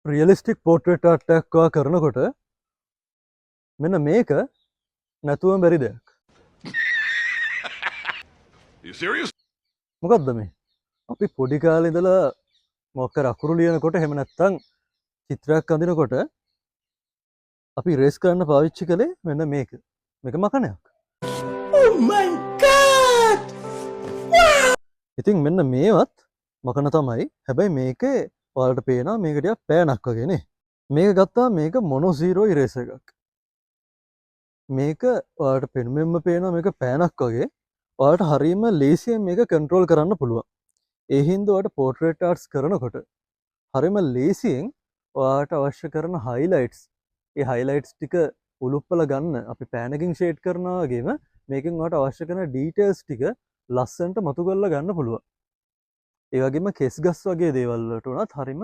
Realistic portrait art එකක් කරනකොට මෙන්න මේක නැතුවම බැරි දෙයක්. මොකක්ද මේ? අපි පොඩි කාලේ ඉඳලා මොකක් කර අකුරු ලියනකොට එහෙම නැත්නම් චිත්‍රයක් අඳිනකොට අපි රේස් කරන්න පාවිච්චි කළේ මෙන්න මේක. මේක මකණයක්. Oh my god! ඉතින් මෙන්න මේවත් මකන තමයි. හැබැයි මේකේ ඔයාලට පේනවා මේක ටිකක් පෑනක් වගේ නේ. මේක ගත්තා මේක මොනොසීරෝ ඉරේසර් එකක්. මේක ඔයාලට පෙනුමෙන්ම පේනවා මේක පෑනක් වගේ. ඔයාලට හරියම ලේසියෙන් මේක කන්ට්‍රෝල් කරන්න පුළුවන්. ඒ හින්දා ඔයාලට පෝට්‍රේට් ආර්ට්ස් කරනකොට හරියම ලේසියෙන් ඔයාලට අවශ්‍ය කරන හයිලයිට්ස් ඒ හයිලයිට්ස් ටික උලුප්පල ගන්න අපි පෑනකින් ෂේඩ් කරනවා වගේම මේකෙන් ඔයාලට අවශ්‍ය කරන ඩීටේල්ස් ටික ලස්සනට මතු කරලා ගන්න පුළුවන්. ඒ වගේම කෙස් ගස් වගේ දේවල් වලට උනත් හරියම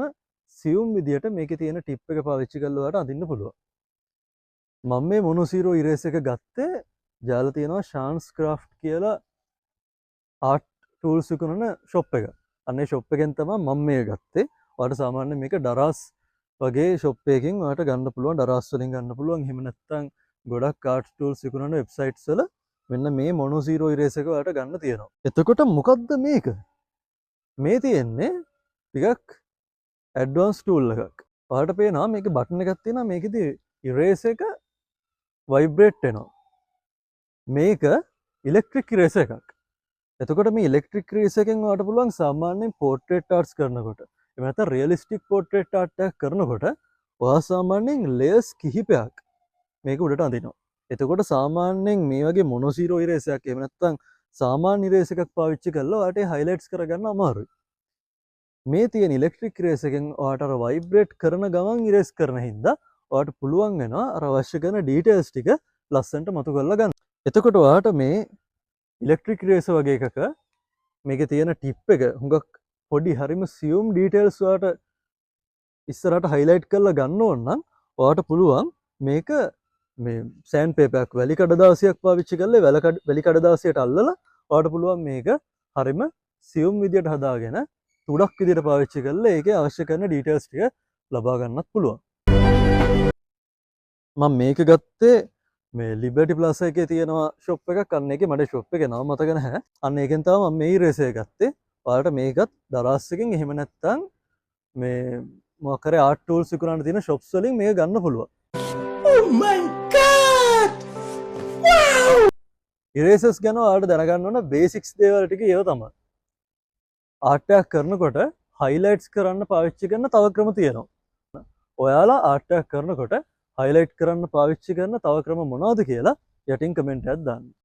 සියුම් විදියට මේකේ තියෙන ටිප් එක පාවිච්චි කරලා ඔයාලට අඳින්න පුළුවන්. මම මේ මොනොසීරෝ ඉරේස් එක ගත්තේ ජාලා තියෙනවා ශාන්ස් ක්‍රාෆ්ට් කියලා ආර්ට් ටූල්ස් විකුණන ෂොප් එක. අන්නේ ෂොප් එකෙන් තමයි මම මේක ගත්තේ. ඔයාලට සාමාන්‍යයෙන් මේක ඩරාස් වගේ ෂොප් එකකින් ඔයාලට ගන්න පුළුවන්. ඩරාස් වලින් ගන්න පුළුවන්. එහෙම නැත්නම් ගොඩක් ආර්ට් ටූල්ස් විකුණන වෙබ්සයිට්ස් වල මෙන්න මේ මොනොසීරෝ ඉරේස් එක ඔයාලට ගන්න තියෙනවා. එතකොට මොකද්ද මේක? මේ තියෙන්නේ ටිකක් ඇඩ්වාන්ස් ටූල් එකක්. ඔයාලට පේනවා මේකේ බටන් එකක් තියෙනවා. මේකෙදි ඉරේස් එක වයිබ්‍රේට් වෙනවා. මේක ඉලෙක්ට්‍රික් ඉරේසර් එකක්. එතකොට මේ ඉලෙක්ට්‍රික් ඉරේසර් එකෙන් ඔයාලට පුළුවන් සාමාන්‍යයෙන් පෝට්‍රේට් ආර්ට්ස් කරනකොට එහෙම නැත්නම් රියලිස්ටික් පෝට්‍රේට් ආර්ට් එකක් කරනකොට ඔයා සාමාන්‍යයෙන් ලේයර්ස් කිහිපයක් මේක උඩට අඳිනවා. එතකොට සාමාන්‍යයෙන් මේ වගේ මොනොසීරෝ ඉරේසර් එකක් එහෙම නැත්නම් සාමාන්‍ය ඉරේසර් එකක් පාවිච්චි කරලා ඔයාලට හයිලයිට්ස් කරගන්න අමාරුයි. මේ තියෙන ඉලෙක්ට්‍රික් ඉරේසර් එකෙන් ඔයාලට අර වයිබ්‍රේට් කරන ගමන් ඉරේස් කරන හින්දා ඔයාලට පුළුවන් වෙනවා අර අවශ්‍ය කරන ඩීටේල්ස් ටික ලස්සනට මතු කරලා ගන්න. එතකොට ඔයාලට මේ ඉලෙක්ට්‍රික් ඉරේසර් වගේ එකක මේකේ තියෙන ටිප් එක හුඟක් පොඩි හරිම සියුම් ඩීටේල්ස් ඔයාලට ඉස්සරහට හයිලයිට් කරලා ගන්න ඕන නම් ඔයාලට පුළුවන් මේක මේ සෑන්ඩ් පේපර් එකක් වැලි කඩදාසියක් පාවිච්චි කරලා වැලි කඩදාසියට අල්ලලා ඔයාලට පුළුවන් මේක හරිම සියුම් විදියට හදාගෙන තුඩක් විදියට පාවිච්චි කරලා ඒකේ අවශ්‍ය කරන ඩීටේල්ස් ටික ලබා ගන්නත් පුළුවන්. මම මේක ගත්තේ මේ ලිබර්ටි ප්ලස් එකේ තියෙනවා ෂොප් එකක්. අන්න ඒකේ මට ෂොප් එකේ නම මතක නැහැ. අන්න ඒකෙන් තමයි මම මේ ඉරේසර් එක ගත්තේ. ඔයාලට මේකත් දරාස් එකෙන් එහෙම නැත්නම් මේ මොකක් හරි ආර්ට් ටූල්ස් විකුණන තියෙන ෂොප්ස් වලින් මේක ගන්න පුළුවන්. Oh my god! Wow! ඉරේසර්ස් ගැන ඔයාලට දැනගන්න ඕන බේසික්ස් දේවල් ටික ඒව තමයි. ආර්ට් එකක් කරනකොට හයිලයිට්ස් කරන්න පාවිච්චි කරන තව ක්‍රම තියෙනවා. ඔයාලා ආර්ට් එකක් කරනකොට හයිලයිට් කරන්න පාවිච්චි කරන තව ක්‍රම මොනවද කියලා යටින් කමෙන්ට් එකක් දාන්න.